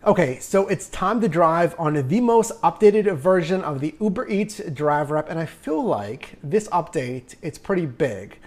Okay, so it's time to drive on the most updated version of the Uber Eats driver app, and I feel like this update, it's pretty big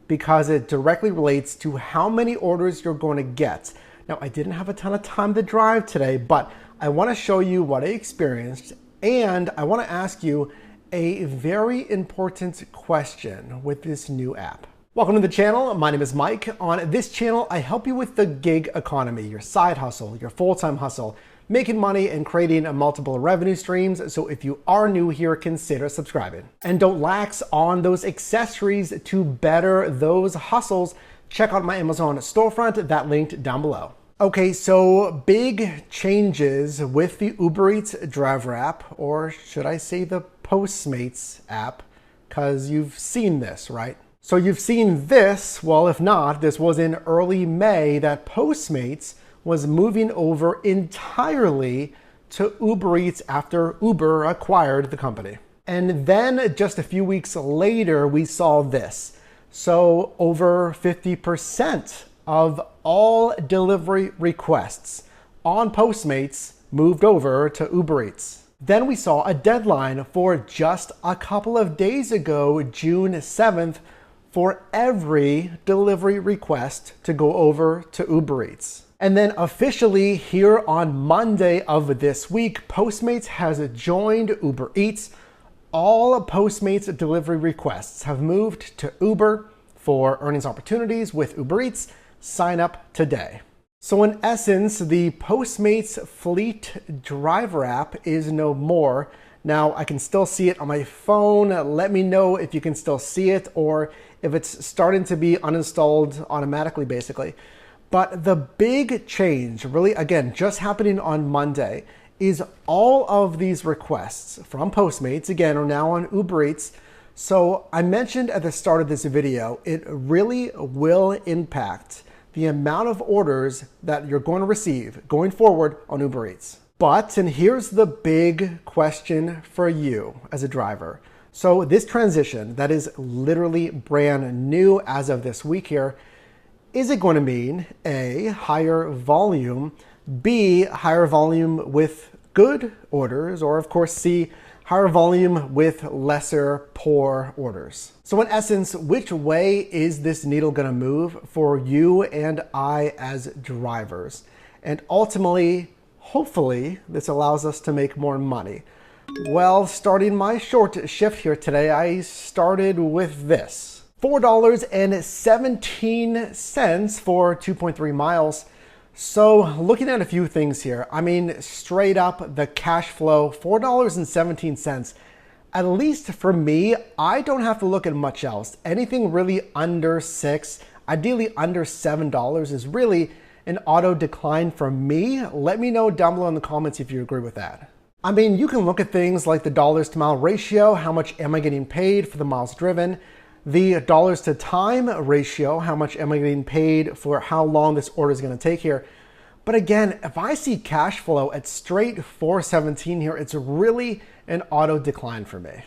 because it directly relates to how many orders you're going to get. Now, I didn't have a ton of time to drive today, but I want to show you what I experienced, and I want to ask you a very important question with this new app. Welcome to the channel. My name is Mike. On this channel, I help you with the gig economy, your side hustle, your full-time hustle, making money and creating multiple revenue streams. So if you are new here, consider subscribing. And don't lax on those accessories to better those hustles. Check out my Amazon storefront, that linked down below. Okay, so big changes with the Uber Eats driver app, or should I say the Postmates app, because you've seen this, right? So you've seen this, well, if not, this was in early May that Postmates was moving over entirely to Uber Eats after Uber acquired the company. And then just a few weeks later, we saw this. So over 50% of all delivery requests on Postmates moved over to Uber Eats. Then we saw a deadline for just a couple of days ago, June 7th, for every delivery request to go over to Uber Eats. And then officially here on Monday of this week, Postmates has joined Uber Eats. All Postmates delivery requests have moved to Uber for earnings opportunities with Uber Eats. Sign up today. So in essence, the Postmates fleet driver app is no more. Now I can still see it on my phone. Let me know if you can still see it or if it's starting to be uninstalled automatically, basically. But the big change, really, again, just happening on Monday, is all of these requests from Postmates, again, are now on Uber Eats. So I mentioned at the start of this video, it really will impact the amount of orders that you're going to receive going forward on Uber Eats. But, and here's the big question for you as a driver. So this transition that is literally brand new as of this week here, is it going to mean A, higher volume, B, higher volume with good orders, or of course C, higher volume with lesser poor orders? So in essence, which way is this needle going to move for you and I as drivers? And ultimately, hopefully, this allows us to make more money. Well, starting my short shift here today, I started with this. $4.17 for 2.3 miles. So looking at a few things here, I mean, straight up the cash flow, $4.17. At least for me, I don't have to look at much else. Anything really under $6, ideally under $7 is really an auto decline for me. Let me know down below in the comments if you agree with that. I mean, you can look at things like the dollars to mile ratio, how much am I getting paid for the miles driven, the dollars to time ratio, how much am I getting paid for how long this order is going to take here. But again, if I see cash flow at straight 417 here, it's really an auto decline for me.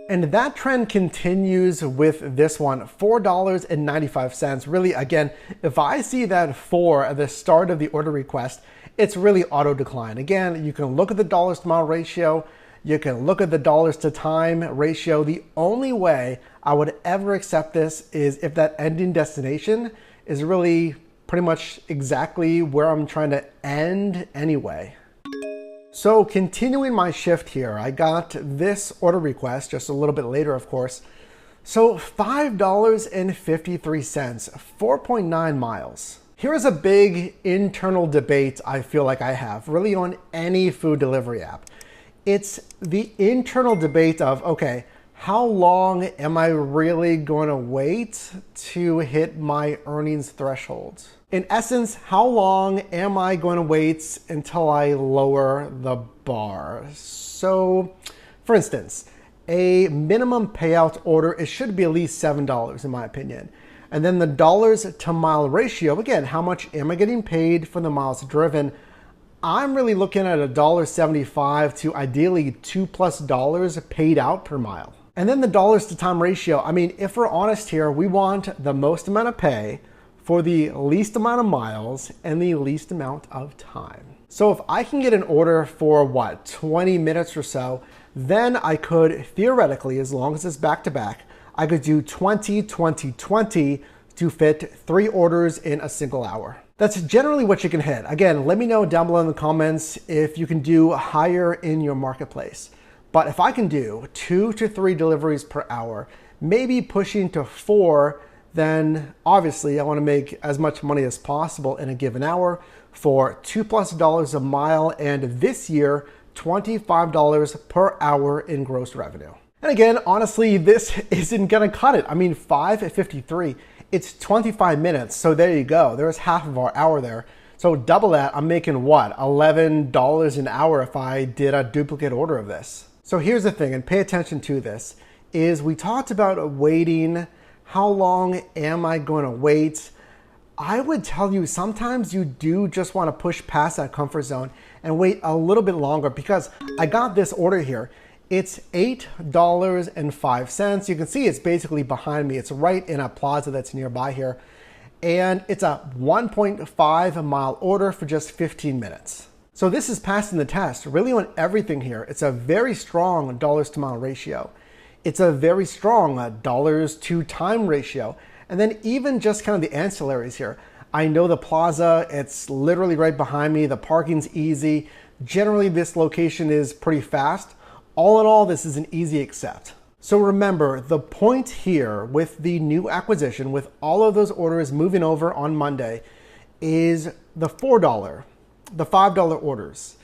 And that trend continues with this one, $4.95. Really, again, if I see that 4 at the start of the order request, it's really auto decline. Again, you can look at the dollars to mile ratio. You can look at the dollars to time ratio. The only way I would ever accept this is if that ending destination is really pretty much exactly where I'm trying to end anyway. So continuing my shift here, I got this order request just a little bit later, of course. So $5.53, 4.9 miles. Here's a big internal debate I feel like I have really on any food delivery app. It's the internal debate of, okay, how long am I really going to wait to hit my earnings threshold? In essence, how long am I going to wait until I lower the bar? So, for instance, a minimum payout order, it should be at least $7 in my opinion. And then the dollars to mile ratio, again, how much am I getting paid for the miles driven? I'm really looking at $1.75 to ideally $2+ paid out per mile. And then the dollars to time ratio, I mean, if we're honest here, we want the most amount of pay for the least amount of miles and the least amount of time. So if I can get an order for what, 20 minutes or so, then I could theoretically, as long as it's back to back, I could do 20, 20, 20 to fit 3 orders in a single hour. That's generally what you can hit. Again, let me know down below in the comments if you can do higher in your marketplace. But if I can do 2 to 3 deliveries per hour, maybe pushing to 4, then obviously I want to make as much money as possible in a given hour for $2+ a mile, and this year, $25 per hour in gross revenue. And again, honestly, this isn't gonna cut it. I mean, 5:53, it's 25 minutes. So there you go. There's half of our hour there. So double that, I'm making what? $11 an hour if I did a duplicate order of this. So here's the thing, and pay attention to this, is we talked about waiting. How long am I gonna wait? I would tell you sometimes you do just wanna push past that comfort zone and wait a little bit longer, because I got this order here. It's $8.05. You can see it's basically behind me. It's right in a plaza that's nearby here. And it's a 1.5 mile order for just 15 minutes. So this is passing the test really on everything here. It's a very strong dollars to mile ratio. It's a very strong dollars to time ratio. And then even just kind of the ancillaries here. I know the plaza, it's literally right behind me. The parking's easy. Generally, this location is pretty fast. All in all, this is an easy accept. So remember, the point here with the new acquisition, with all of those orders moving over on Monday, is the $4, the $5 orders.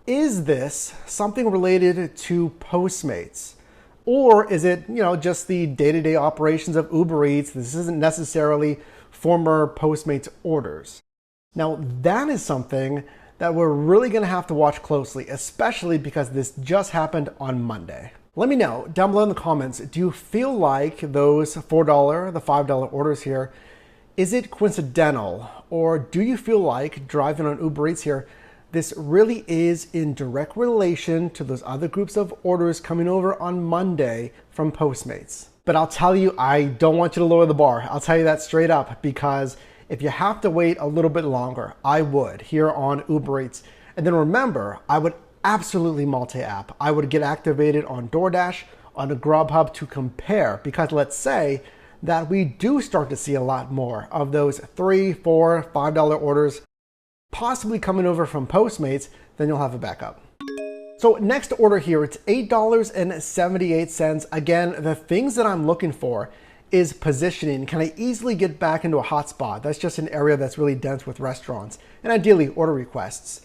Is this something related to Postmates? Or is it, just the day-to-day operations of Uber Eats? This isn't necessarily former Postmates orders. Now, that is something that we're really gonna have to watch closely, especially because this just happened on Monday. Let me know down below in the comments, do you feel like those $4, the $5 orders here, is it coincidental? Or do you feel like driving on Uber Eats here, this really is in direct relation to those other groups of orders coming over on Monday from Postmates? But I'll tell you, I don't want you to lower the bar. I'll tell you that straight up, because if you have to wait a little bit longer, I would here on Uber Eats. And then remember, I would absolutely multi-app. I would get activated on DoorDash, on a Grubhub to compare, because let's say that we do start to see a lot more of those $3, $4, $5 orders possibly coming over from Postmates, then you'll have a backup. So next order here, it's $8.78. Again, the things that I'm looking for is positioning. Can I easily get back into a hot spot? That's just an area that's really dense with restaurants, and ideally order requests.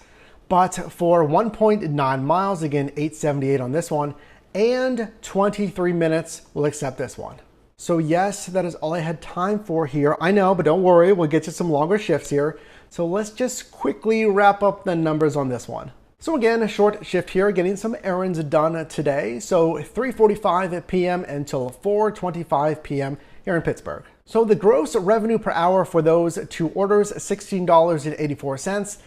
But for 1.9 miles, again, $8.78 on this one, and 23 minutes, we'll accept this one. So yes, that is all I had time for here. I know, but don't worry, we'll get to some longer shifts here. So let's just quickly wrap up the numbers on this one. So again, a short shift here, getting some errands done today. So 3:45 p.m. until 4:25 p.m. here in Pittsburgh. So the gross revenue per hour for those 2 orders, $16.84.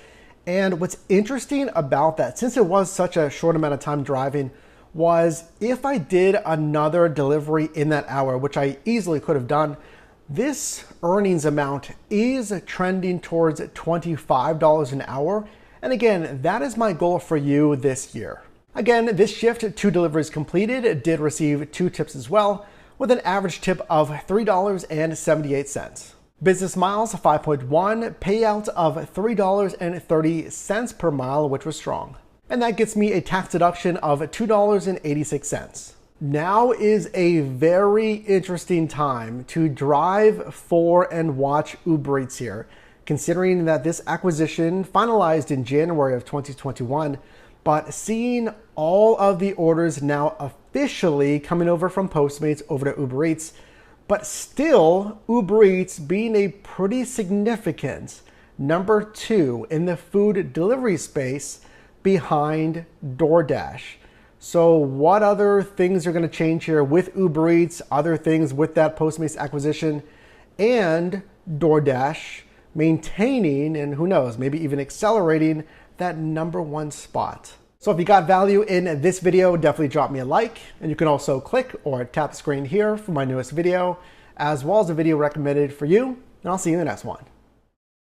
And what's interesting about that, since it was such a short amount of time driving, was if I did another delivery in that hour, which I easily could have done, this earnings amount is trending towards $25 an hour. And again, that is my goal for you this year. Again, this shift, 2 deliveries completed, did receive 2 tips as well, with an average tip of $3.78. Business miles, 5.1, payout of $3.30 per mile, which was strong. And that gets me a tax deduction of $2.86. Now is a very interesting time to drive for and watch Uber Eats here, considering that this acquisition finalized in January of 2021, but seeing all of the orders now officially coming over from Postmates over to Uber Eats, but still Uber Eats being a pretty significant number 2 in the food delivery space behind DoorDash. So what other things are going to change here with Uber Eats, other things with that Postmates acquisition, and DoorDash maintaining, and who knows, maybe even accelerating that number 1 spot. So if you got value in this video, definitely drop me a like, and you can also click or tap the screen here for my newest video, as well as a video recommended for you, and I'll see you in the next one.